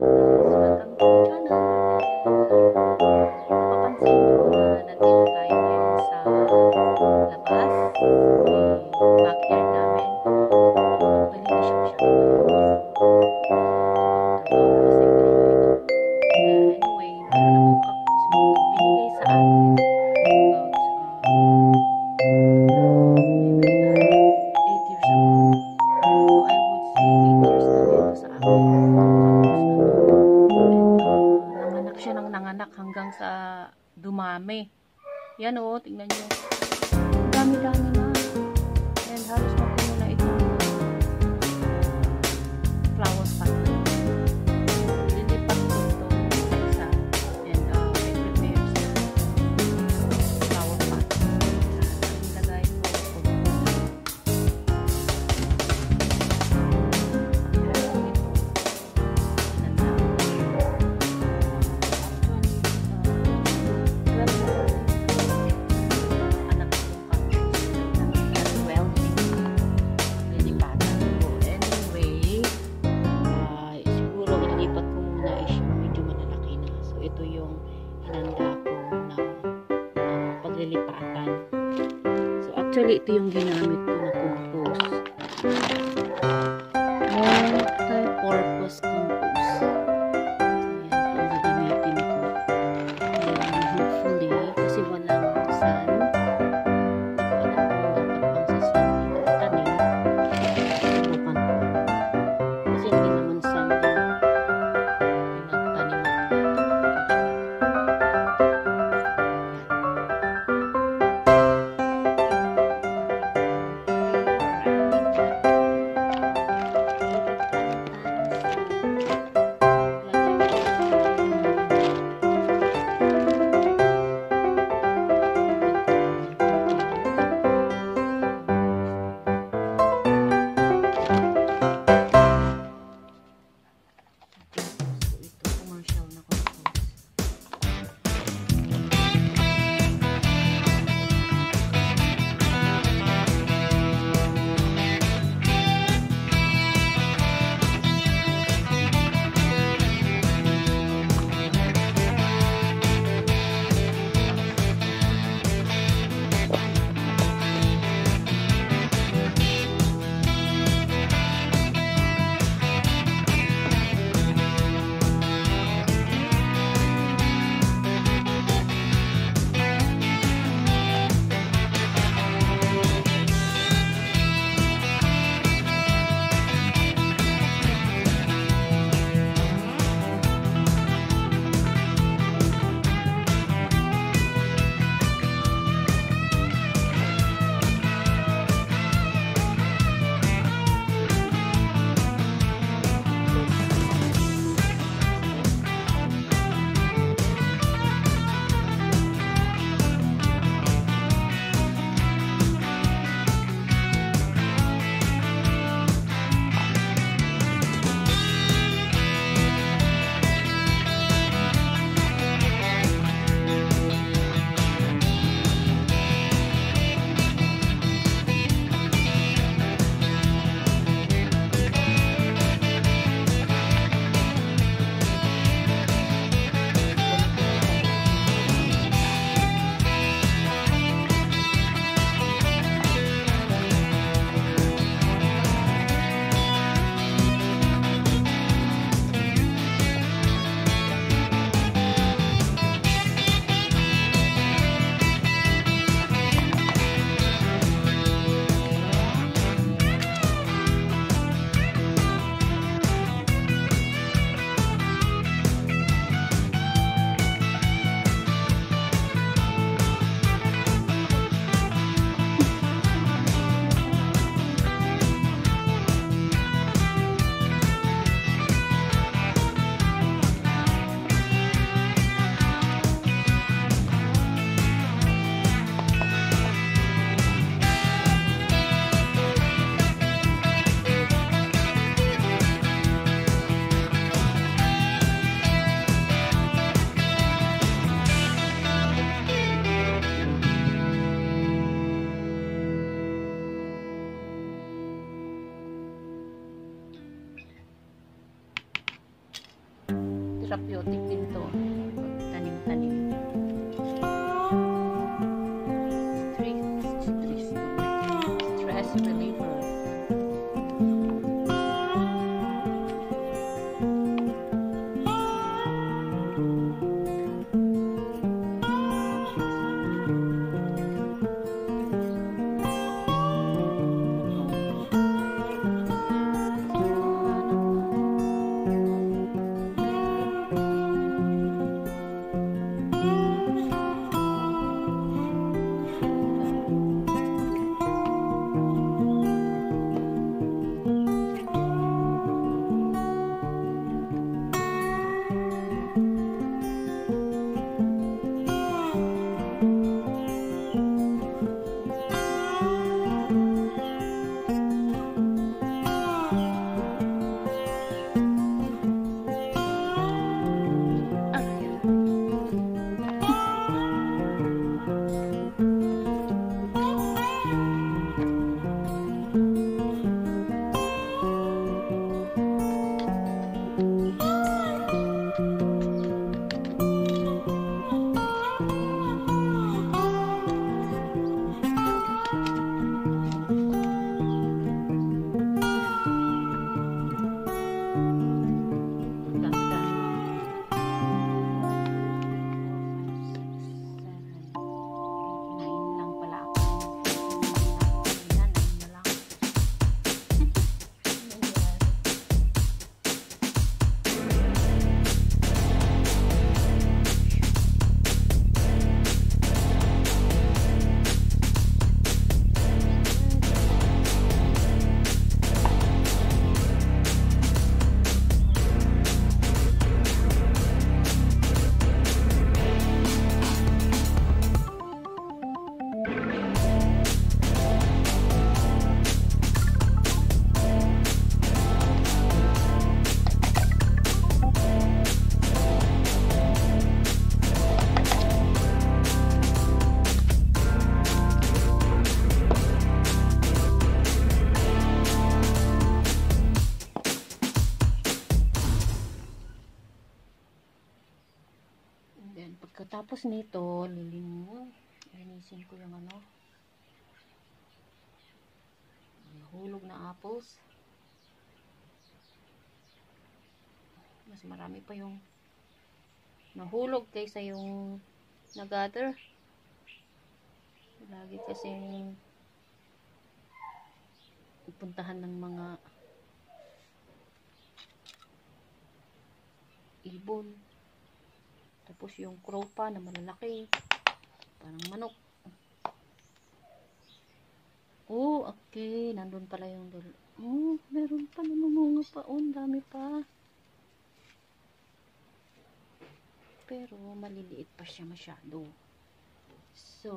Welcome to my channel. Napapansin nyo na nandito tayo ngayon sa labas. Backyard namin. Malinis siya anyway, meron akong cactus dito. Binigay sa akin about maybe 8 years ago. So I would say 8 years na dito sa akin. Nanganak siya ng nanganak hanggang sa dumami. Yan o, tingnan nyo. Dami-dami na. And halos mapuno na itong flower pot. Lilipat ko ito isa. And I prepare sa flower pot. Ilagay ko ito. Ito yung hinanda ko na paglilipatan. So actually ito yung ginamit ko na compost. Multi-purpose compost. So yan ang gagamitin ko. And hopefully, kasi walang sun. Hindi ko alam kung dapat bang sa sun tanim. Subukan ko. Kasi hindi naman sun din. therapeutic din to. Tanim-tanim. Stress reliever. Pagkatapos nito, linisin ko yung hulog na apples. Mas marami pa yung nahulog kaysa yung na-gather. Lagi kasi pupuntahan ng mga ibon. Tapos yung crow pa na malalaki. Parang manok. Oh, okay. Nandun pala yung oh, meron pa namumunga pa. Oh, dami pa. Pero maliliit pa siya masyado. So,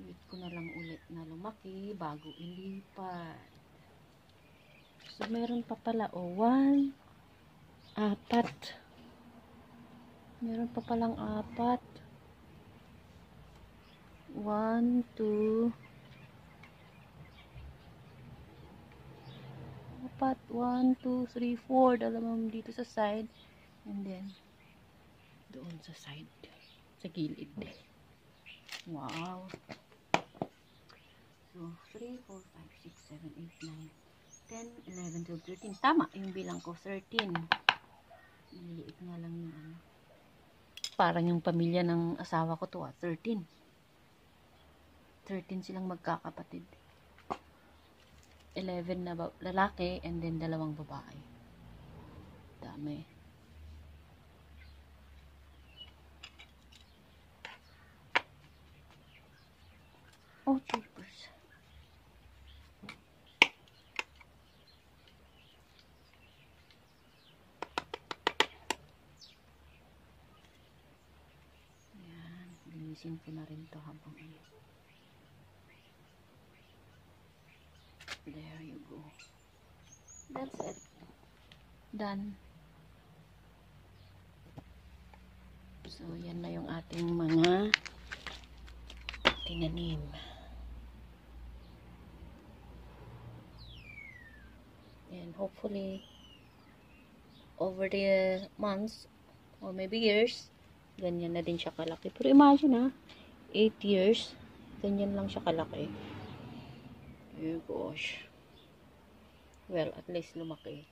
wait ko na lang ulit na lumaki bago ilipat. So, meron pa pala. Oh, 1, 4. Meron pa palang 4. 1, 2, 4. 1, 2, 3, 4. Dalawang dito sa side. And then, doon sa side. Sa gilid. Wow. So, 3, 4, 5, 6, 7, 8, 9, 10, 11, 12, 13. Tama yung bilang ko. 13. Maliit nga lang yung parang yung pamilya ng asawa ko to 13 silang magkakapatid. 11 na lalaki and then 2 babae. Dami. Oh, cheapers. Linisin ko na rin to habang there you go. That's it. Done. So, yan na yung ating mga tinanim. And hopefully over the months or maybe years, ganyan na din siya kalaki. Pero imagine 8 years, ganyan lang siya kalaki. Oh gosh. Well, at least lumaki.